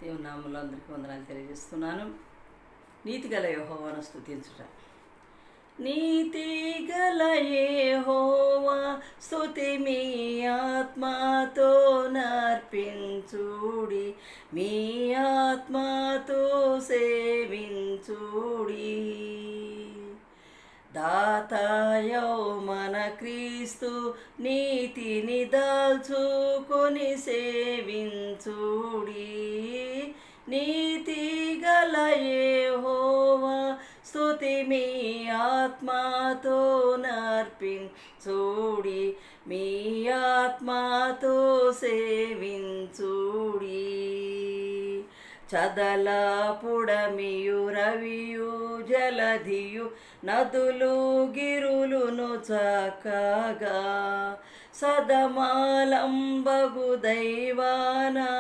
దేవుని నామములో అందరికీ వందనాలు తెలియజేస్తున్నాను. నీతిగల యెహోవాను స్తుతించుట. నీతిగల యెహోవా స్తుతి మీ ఆత్మతో నర్పించుడి, మీ ఆత్మతో సేవించుడి. దాతాయో మన క్రీస్తు నీతిని దాల్చుకొని సేవించుడి. నీతి గల యెహోవా స్తుతి మీ ఆత్మతో నర్పించుడి, మీ ఆత్మతో సేవించుడి. చదల పుడమియు రవియు జలధియు నదులు గిరులును చక్కగా సదమాలంబగు దైవానా